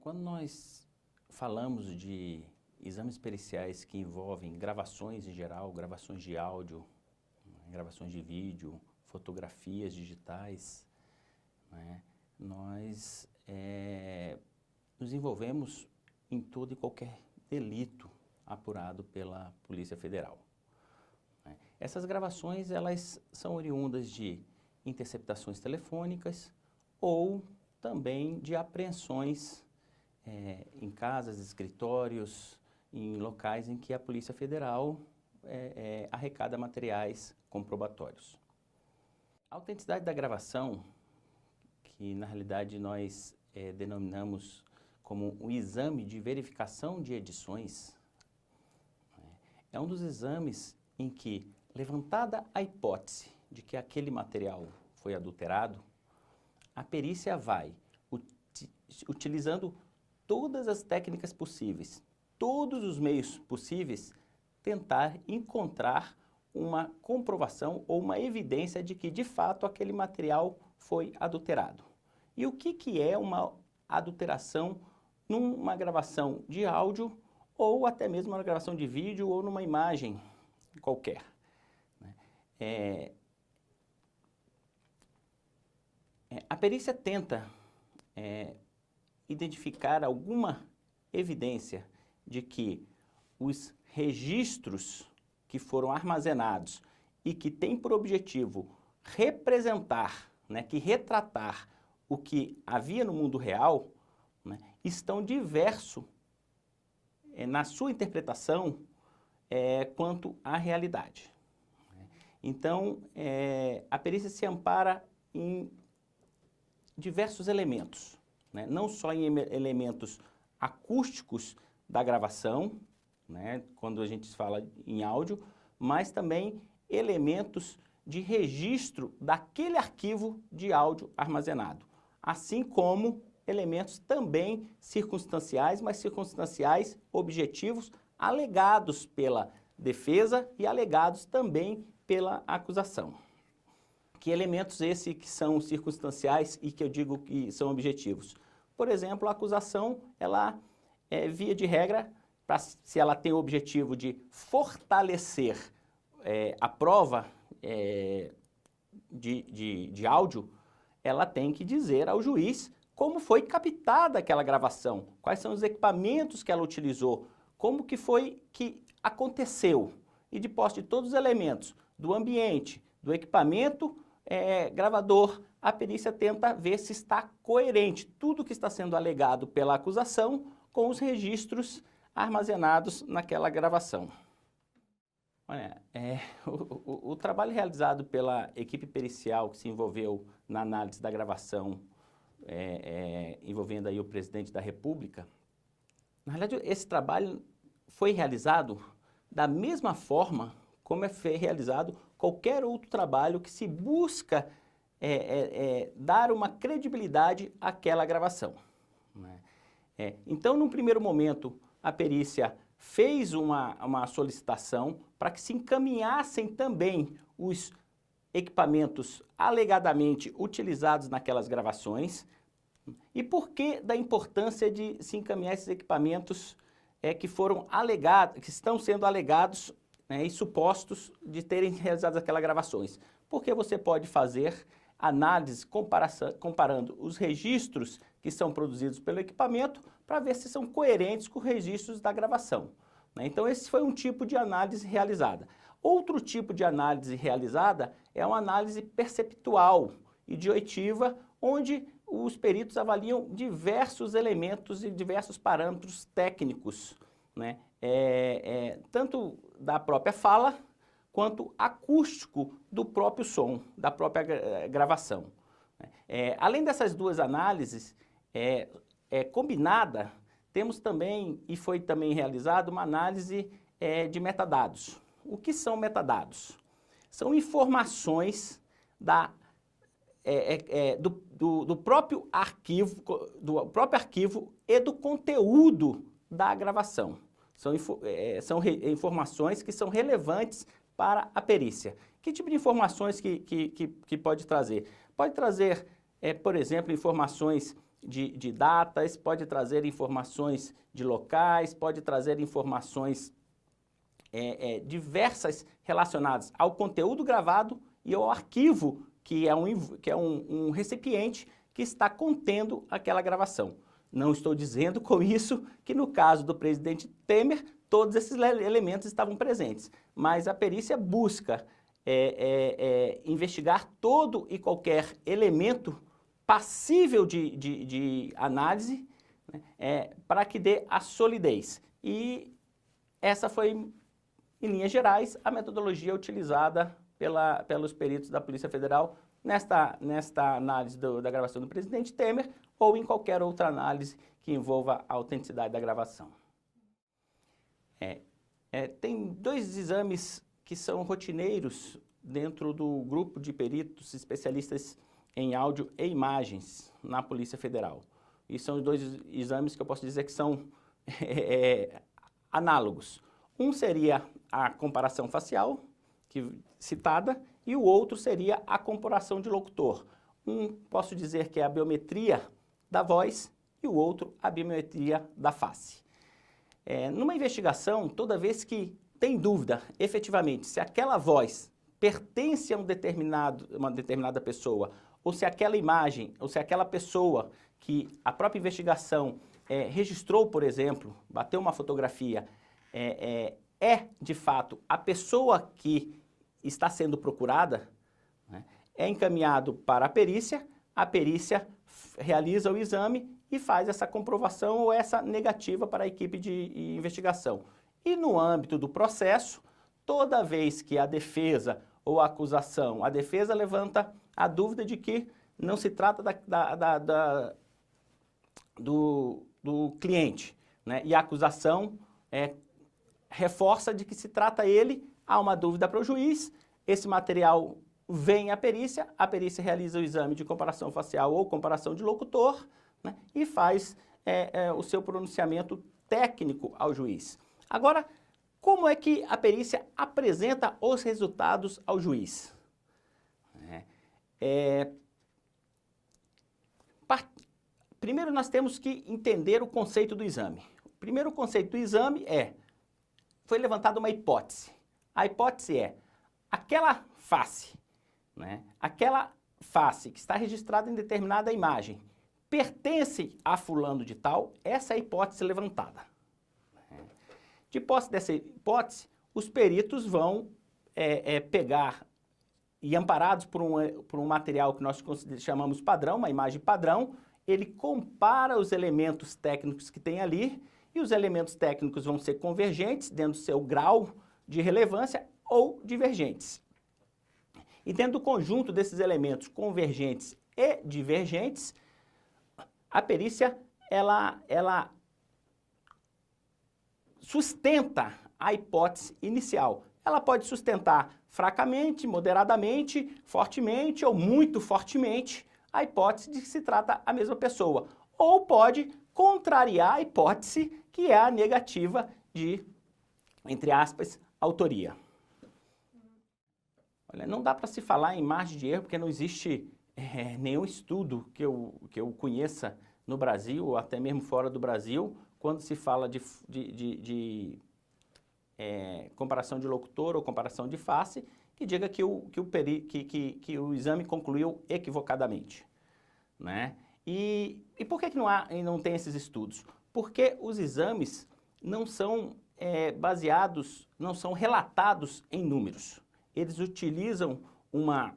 Quando nós falamos de exames periciais que envolvem gravações em geral, gravações de áudio, gravações de vídeo, fotografias digitais, né, nós nos envolvemos em todo e qualquer delito apurado pela Polícia Federal. Essas gravações, elas são oriundas de interceptações telefônicas ou também de apreensões em casas, escritórios, em locais em que a Polícia Federal arrecada materiais comprobatórios. A autenticidade da gravação, que na realidade nós denominamos como o exame de verificação de edições, é um dos exames em que, levantada a hipótese de que aquele material foi adulterado, a perícia vai, utilizando todas as técnicas possíveis, todos os meios possíveis, tentar encontrar uma comprovação ou uma evidência de que, de fato, aquele material foi adulterado. E o que é uma adulteração numa gravação de áudio ou até mesmo uma gravação de vídeo ou numa imagem qualquer? A perícia tenta identificar alguma evidência de que os registros que foram armazenados e que têm por objetivo representar, que retratar o que havia no mundo real, estão diversos na sua interpretação quanto à realidade. Então, a perícia se ampara em diversos elementos, não só em elementos acústicos da gravação, quando a gente fala em áudio, mas também elementos de registro daquele arquivo de áudio armazenado, assim como elementos também circunstanciais, mas circunstanciais objetivos, alegados pela defesa e alegados também pela acusação. Que elementos esses que são circunstanciais e que eu digo que são objetivos? Por exemplo, a acusação, ela via de regra, se ela tem o objetivo de fortalecer a prova de áudio, ela tem que dizer ao juiz como foi captada aquela gravação, quais são os equipamentos que ela utilizou, como que foi que aconteceu. E de posse de todos os elementos do ambiente, do equipamento gravador, a perícia tenta ver se está coerente tudo que está sendo alegado pela acusação com os registros armazenados naquela gravação. Olha, o trabalho realizado pela equipe pericial que se envolveu na análise da gravação, envolvendo aí o presidente da República, na realidade esse trabalho foi realizado da mesma forma como foi realizado qualquer outro trabalho que se busca dar uma credibilidade àquela gravação. Então, num primeiro momento, a perícia fez uma solicitação para que se encaminhassem também os equipamentos alegadamente utilizados naquelas gravações. E por que da importância de se encaminhar esses equipamentos que foram alegados, que estão sendo alegados e supostos de terem realizado aquelas gravações? Porque você pode fazer análise comparando os registros que são produzidos pelo equipamento para ver se são coerentes com os registros da gravação. Então, esse foi um tipo de análise realizada. Outro tipo de análise realizada é uma análise perceptual e dioitiva, onde os peritos avaliam diversos elementos e diversos parâmetros técnicos, tanto da própria fala, quanto acústico do próprio som, da própria gravação. Além dessas duas análises, combinada, temos também, e foi também realizada, uma análise de metadados. O que são metadados? São informações do próprio arquivo e do conteúdo da gravação. São informações que são relevantes para a perícia. Que tipo de informações que pode trazer? Pode trazer, por exemplo, informações de datas, pode trazer informações de locais, pode trazer informações diversas relacionadas ao conteúdo gravado e ao arquivo, que é um recipiente que está contendo aquela gravação. Não estou dizendo com isso que no caso do presidente Temer, todos esses elementos estavam presentes, mas a perícia busca investigar todo e qualquer elemento passível de análise, né, para que dê a solidez. E essa foi, em linhas gerais, a metodologia utilizada pelos peritos da Polícia Federal nesta análise da gravação do presidente Temer ou em qualquer outra análise que envolva a autenticidade da gravação. Tem dois exames que são rotineiros dentro do grupo de peritos especialistas em áudio e imagens na Polícia Federal. E são os dois exames que eu posso dizer que são análogos. Um seria a comparação facial, citada, e o outro seria a comparação de locutor. Um, posso dizer que é a biometria da voz e o outro a biometria da face. Numa investigação, toda vez que tem dúvida, efetivamente, se aquela voz pertence a uma determinada pessoa, ou se aquela imagem, ou se aquela pessoa que a própria investigação registrou, por exemplo, bateu uma fotografia, de fato a pessoa que está sendo procurada, né, é encaminhado para a perícia realiza o exame e faz essa comprovação ou essa negativa para a equipe de investigação. E no âmbito do processo, toda vez que a defesa ou a acusação, a defesa levanta a dúvida de que não se trata do cliente, né, e a acusação reforça de que se trata ele, há uma dúvida para o juiz, esse material vem à perícia, a perícia realiza o exame de comparação facial ou comparação de locutor, né, e faz o seu pronunciamento técnico ao juiz. Agora, como é que a perícia apresenta os resultados ao juiz? Primeiro nós temos que entender o conceito do exame. O primeiro conceito do exame foi levantada uma hipótese. A hipótese é, aquela face, né, aquela face que está registrada em determinada imagem, pertence a fulano de tal, essa é a hipótese levantada. De posse dessa hipótese, os peritos vão pegar, e amparados por um material que nós chamamos padrão, uma imagem padrão, ele compara os elementos técnicos que tem ali, e os elementos técnicos vão ser convergentes dentro do seu grau de relevância ou divergentes. E dentro do conjunto desses elementos convergentes e divergentes, a perícia ela sustenta a hipótese inicial. Ela pode sustentar fracamente, moderadamente, fortemente ou muito fortemente a hipótese de que se trata a mesma pessoa. Ou pode contrariar a hipótese que é a negativa de, entre aspas, autoria. Olha, não dá para se falar em margem de erro porque não existe nenhum estudo que eu conheça no Brasil ou até mesmo fora do Brasil quando se fala de comparação de locutor ou comparação de face, que diga que o exame concluiu equivocadamente, né? E por que não tem esses estudos? Porque os exames não são não são relatados em números. Eles utilizam uma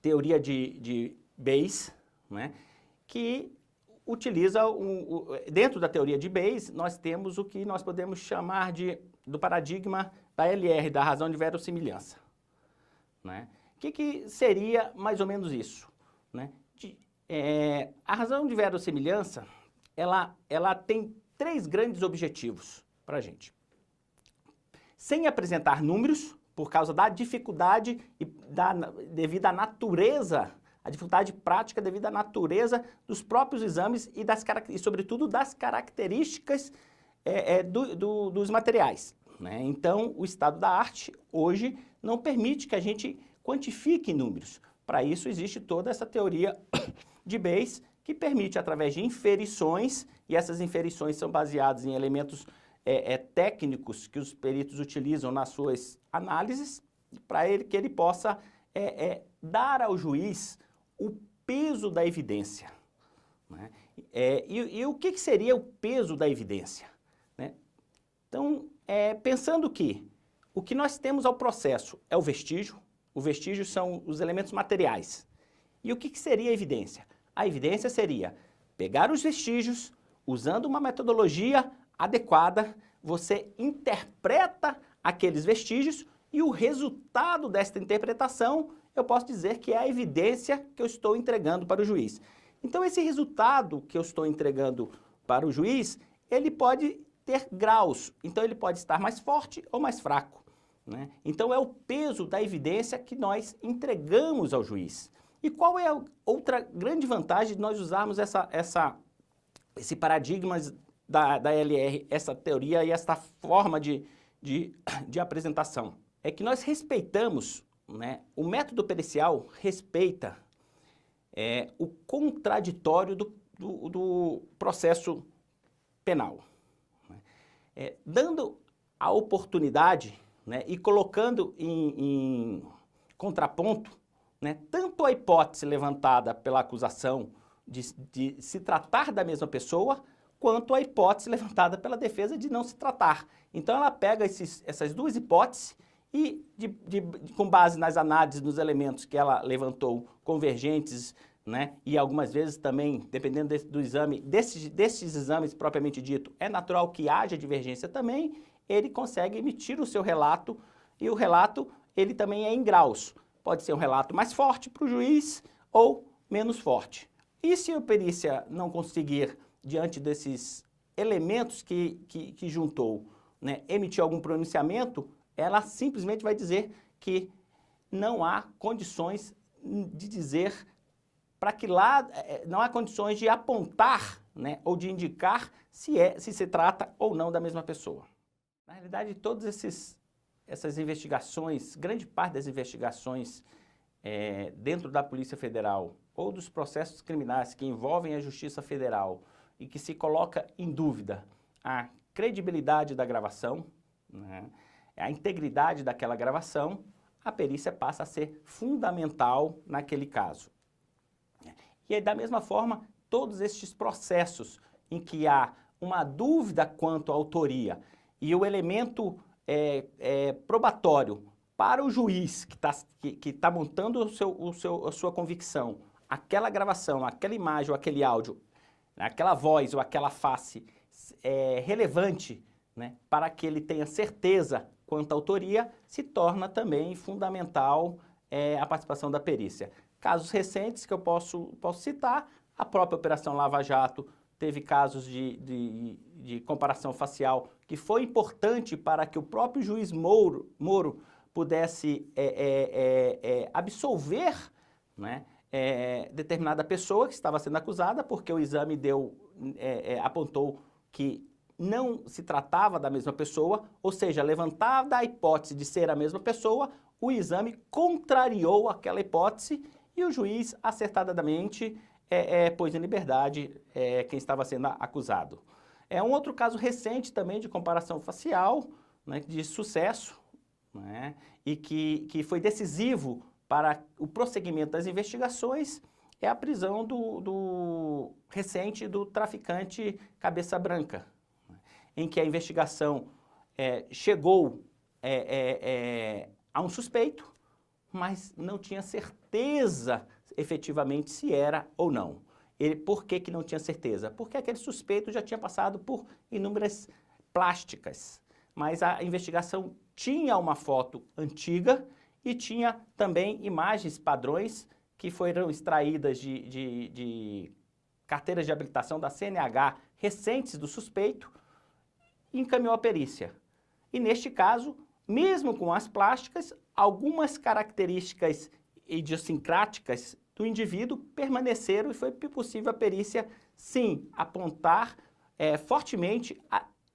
teoria de Bayes, né, que utiliza, dentro da teoria de Bayes, nós temos o que nós podemos chamar do paradigma da LR, da razão de verossimilhança. Né? O que seria mais ou menos isso? Né? A razão de verossimilhança, ela tem 3 grandes objetivos para a gente. Sem apresentar números, por causa da dificuldade devido à natureza, a dificuldade prática devido à natureza dos próprios exames e sobretudo, das características dos materiais. Né? Então, o estado da arte, hoje, não permite que a gente quantifique números. Para isso, existe toda essa teoria de Bayes, que permite, através de inferições, e essas inferições são baseadas em elementos técnicos que os peritos utilizam nas suas análises, para que ele possa dar ao juiz o peso da evidência. Né? E o que seria o peso da evidência? Né? Então, pensando que o que nós temos ao processo é o vestígio são os elementos materiais. E o que seria a evidência? A evidência seria pegar os vestígios, usando uma metodologia adequada, você interpreta aqueles vestígios e o resultado desta interpretação, eu posso dizer que é a evidência que eu estou entregando para o juiz. Então, esse resultado que eu estou entregando para o juiz, ele pode ter graus. Então, ele pode estar mais forte ou mais fraco. Né? Então, é o peso da evidência que nós entregamos ao juiz. E qual é a outra grande vantagem de nós usarmos esse paradigma da LR, essa teoria e essa forma de apresentação? É que nós respeitamos, né, o método pericial respeita o contraditório do processo penal. Dando a oportunidade, né, e colocando em contraponto, né, tanto a hipótese levantada pela acusação de se tratar da mesma pessoa, quanto a hipótese levantada pela defesa de não se tratar. Então ela pega essas duas hipóteses e, com base nas análises dos elementos que ela levantou convergentes, né, e algumas vezes também, dependendo do exame, desses exames propriamente dito, é natural que haja divergência também, ele consegue emitir o seu relato, e o relato, ele também é em graus. Pode ser um relato mais forte para o juiz ou menos forte. E se a perícia não conseguir, diante desses elementos que juntou, né, emitir algum pronunciamento, ela simplesmente vai dizer que não há condições de dizer para que lá, não há condições de apontar, né, ou de indicar se se trata ou não da mesma pessoa. Na realidade, todas essas investigações, grande parte das investigações dentro da Polícia Federal ou dos processos criminais que envolvem a Justiça Federal e que se coloca em dúvida a credibilidade da gravação, né, a integridade daquela gravação, a perícia passa a ser fundamental naquele caso. E aí, da mesma forma, todos estes processos em que há uma dúvida quanto à autoria e o elemento probatório para o juiz que tá montando a sua convicção, aquela gravação, aquela imagem ou aquele áudio, aquela voz ou aquela face relevante, né, para que ele tenha certeza quanto à autoria, se torna também fundamental a participação da perícia. Casos recentes que eu posso citar, a própria Operação Lava Jato teve casos de comparação facial que foi importante para que o próprio juiz Moro pudesse absolver, né, determinada pessoa que estava sendo acusada, porque o exame apontou que não se tratava da mesma pessoa, ou seja, levantada a hipótese de ser a mesma pessoa, o exame contrariou aquela hipótese e o juiz acertadamente pôs em liberdade quem estava sendo acusado. É um outro caso recente também de comparação facial, né, de sucesso, né, e que foi decisivo para o prosseguimento das investigações, é a prisão recente do traficante Cabeça Branca, em que a investigação chegou a um suspeito, mas não tinha certeza efetivamente se era ou não. Por que não tinha certeza? Porque aquele suspeito já tinha passado por inúmeras plásticas, mas a investigação tinha uma foto antiga e tinha também imagens padrões que foram extraídas de carteiras de habilitação da CNH recentes do suspeito e encaminhou à perícia. E neste caso, mesmo com as plásticas, algumas características idiosincráticas do indivíduo permaneceram e foi possível a perícia, sim, apontar fortemente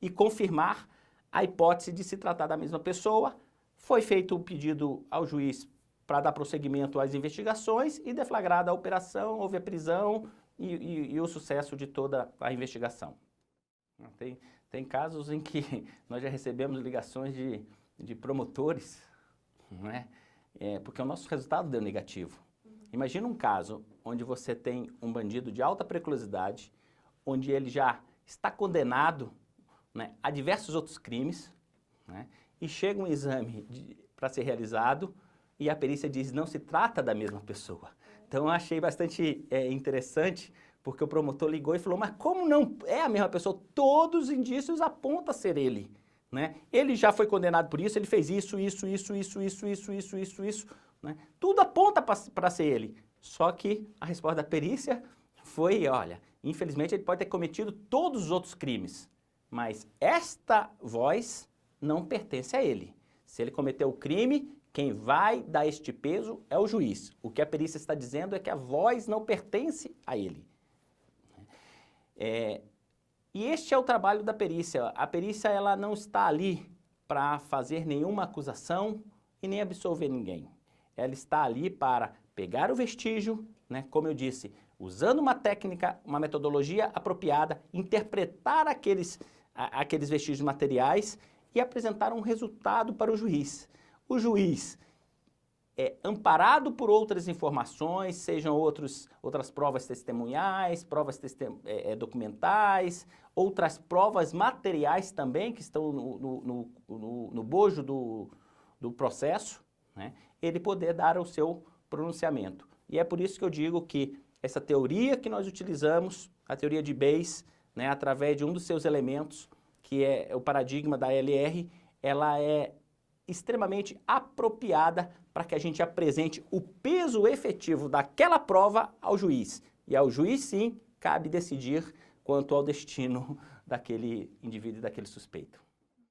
e confirmar a hipótese de se tratar da mesma pessoa. Foi feito o pedido ao juiz para dar prosseguimento às investigações e deflagrada a operação, houve a prisão e o sucesso de toda a investigação. Tem casos em que nós já recebemos ligações de promotores, não é? Porque o nosso resultado deu negativo. Imagina um caso onde você tem um bandido de alta periculosidade, onde ele já está condenado, né, a diversos outros crimes, né, e chega um exame para ser realizado e a perícia diz não se trata da mesma pessoa. Então eu achei bastante interessante, porque o promotor ligou e falou, mas como não é a mesma pessoa? Todos os indícios apontam a ser ele. Né? Ele já foi condenado por isso, ele fez isso, né? Tudo aponta para ser ele. Só que a resposta da perícia foi, olha, infelizmente ele pode ter cometido todos os outros crimes, mas esta voz não pertence a ele. Se ele cometeu o crime, quem vai dar este peso é o juiz. O que a perícia está dizendo é que a voz não pertence a ele. E este é o trabalho da perícia. A perícia ela não está ali para fazer nenhuma acusação e nem absolver ninguém. Ela está ali para pegar o vestígio, né, como eu disse, usando uma técnica, uma metodologia apropriada, interpretar aqueles vestígios materiais e apresentar um resultado para o juiz. O juiz amparado por outras informações, sejam outras provas testemunhais, provas documentais, outras provas materiais também que estão no bojo do processo, né, ele poder dar o seu pronunciamento. E é por isso que eu digo que essa teoria que nós utilizamos, a teoria de Bayes, né, através de um dos seus elementos, que é o paradigma da ALR, ela é extremamente apropriada para que a gente apresente o peso efetivo daquela prova ao juiz. E ao juiz, sim, cabe decidir quanto ao destino daquele indivíduo e daquele suspeito.